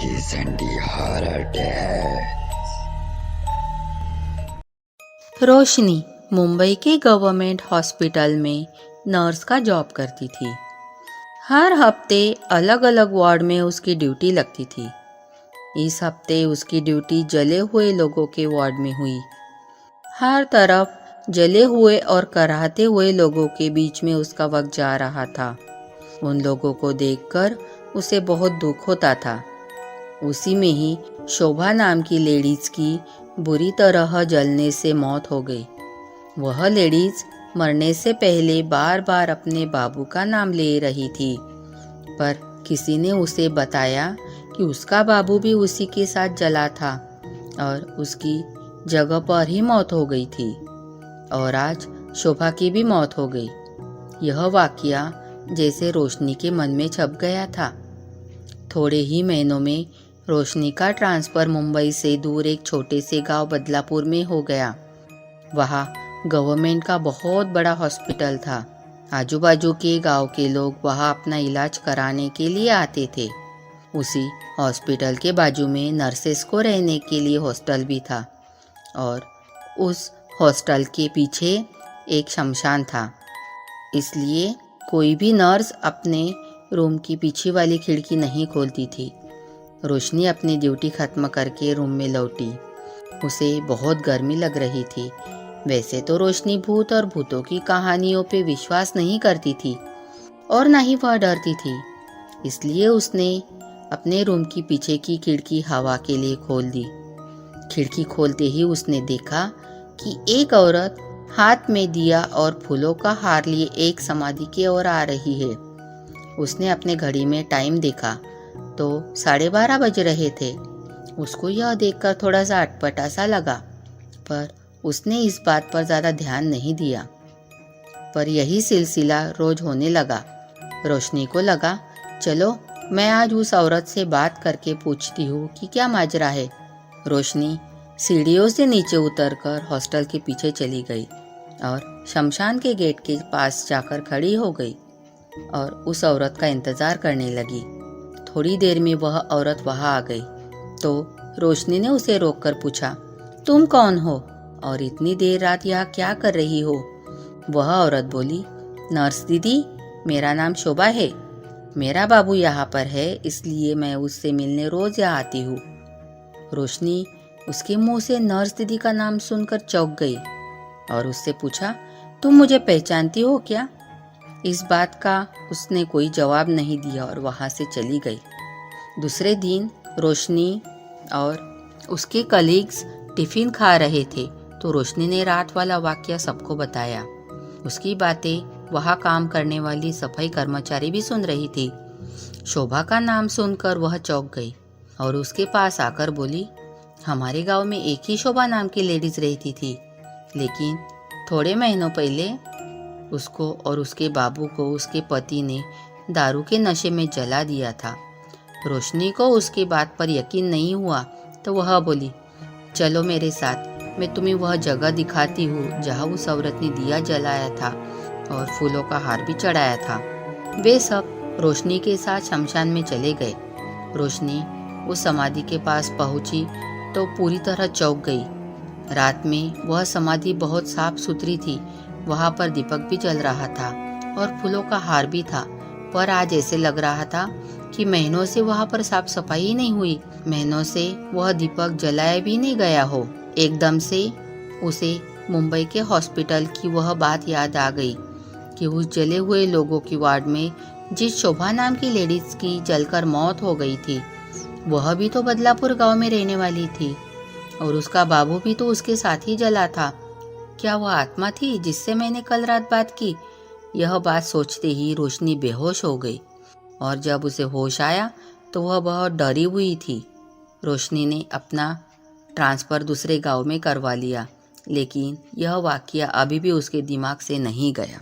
Sandy horror death. रोशनी मुंबई के government hospital में nurse का जॉब करती थी। हर हफ्ते अलग अलग वार्ड में उसकी ड्यूटी लगती थी। इस हफ्ते उसकी ड्यूटी जले हुए लोगों के वार्ड में हुई। हर तरफ जले हुए और कराहते हुए लोगों के बीच में उसका वक्त जा रहा था। उन लोगों को देखकर उसे बहुत दुख होता था। उसी में ही शोभा नाम की लेडीज की बुरी तरह जलने से मौत हो गई। वह लेडीज मरने से पहले बार बार अपने बाबू का नाम ले रही थी, पर किसी ने उसे बताया कि उसका बाबू भी उसी के साथ जला था और उसकी जगह पर ही मौत हो गई थी। और आज शोभा की भी मौत हो गई। यह वाकया जैसे रोशनी के मन में छप गया था। थोड़े ही महीनों में रोशनी का ट्रांसफ़र मुंबई से दूर एक छोटे से गांव बदलापुर में हो गया। वहाँ गवर्नमेंट का बहुत बड़ा हॉस्पिटल था। आजू बाजू के गांव के लोग वहाँ अपना इलाज कराने के लिए आते थे। उसी हॉस्पिटल के बाजू में नर्सेस को रहने के लिए हॉस्टल भी था और उस हॉस्टल के पीछे एक शमशान था। इसलिए कोई भी नर्स अपने रूम की पीछे वाली खिड़की नहीं खोलती थी। रोशनी अपनी ड्यूटी खत्म करके रूम में लौटी। उसे बहुत गर्मी लग रही थी। वैसे तो रोशनी भूत और भूतों की कहानियों पे विश्वास नहीं करती थी और ना ही वह डरती थी। इसलिए उसने अपने रूम की पीछे की खिड़की हवा के लिए खोल दी। खिड़की खोलते ही उसने देखा कि एक औरत हाथ में दिया और फूलों का हार लिए एक समाधि की ओर आ रही है। उसने अपने घड़ी में टाइम देखा तो 12:30 बज रहे थे। उसको यह देखकर थोड़ा सा अटपटा सा लगा, पर उसने इस बात पर ज़्यादा ध्यान नहीं दिया। पर यही सिलसिला रोज होने लगा। रोशनी को लगा, चलो मैं आज उस औरत से बात करके पूछती हूँ कि क्या माजरा है। रोशनी सीढ़ियों से नीचे उतरकर हॉस्टल के पीछे चली गई और शमशान के गेट के पास जाकर खड़ी हो गई और उस औरत का इंतज़ार करने लगी। थोड़ी देर में वह औरत वहाँ आ गई तो रोशनी ने उसे रोककर पूछा, तुम कौन हो और इतनी देर रात यहाँ क्या कर रही हो? वह औरत बोली, नर्स दीदी, मेरा नाम शोभा है। मेरा बाबू यहाँ पर है, इसलिए मैं उससे मिलने रोज यहाँ आती हूँ। रोशनी उसके मुंह से नर्स दीदी का नाम सुनकर चौंक गई और उससे पूछा, तुम मुझे पहचानती हो क्या? इस बात का उसने कोई जवाब नहीं दिया और वहाँ से चली गई। दूसरे दिन रोशनी और उसके कलीग्स टिफ़िन खा रहे थे तो रोशनी ने रात वाला वाकया सबको बताया। उसकी बातें वहाँ काम करने वाली सफाई कर्मचारी भी सुन रही थी। शोभा का नाम सुनकर वह चौंक गई और उसके पास आकर बोली, हमारे गांव में एक ही शोभा नाम की लेडीज रहती थी, लेकिन थोड़े महीनों पहले उसको और उसके बाबू को उसके पति ने दारू के नशे में जला दिया था। रोशनी को उसकी बात पर यकीन नहीं हुआ तो वह बोली, चलो मेरे साथ, मैं तुम्हें वह जगह दिखाती हूँ जहाँ उस औरत ने दिया जलाया था और फूलों का हार भी चढ़ाया था। वे सब रोशनी के साथ शमशान में चले गए। रोशनी उस समाधि के पास पहुंची तो पूरी तरह चौंक गई। रात में वह समाधि बहुत साफ सुथरी थी। वहाँ पर दीपक भी जल रहा था और फूलों का हार भी था, पर आज ऐसे लग रहा था कि महीनों से वहाँ पर साफ सफाई ही नहीं हुई। महीनों से वह दीपक जलाया भी नहीं गया हो। एकदम से उसे मुंबई के हॉस्पिटल की वह बात याद आ गई कि उस जले हुए लोगों की वार्ड में जिस शोभा नाम की लेडीज की जलकर मौत हो गई थी, वह भी तो बदलापुर गांव में रहने वाली थी और उसका बाबू भी तो उसके साथ ही जला था। क्या वह आत्मा थी जिससे मैंने कल रात बात की? यह बात सोचते ही रोशनी बेहोश हो गई और जब उसे होश आया तो वह बहुत डरी हुई थी। रोशनी ने अपना ट्रांसफ़र दूसरे गांव में करवा लिया, लेकिन यह वाकया अभी भी उसके दिमाग से नहीं गया।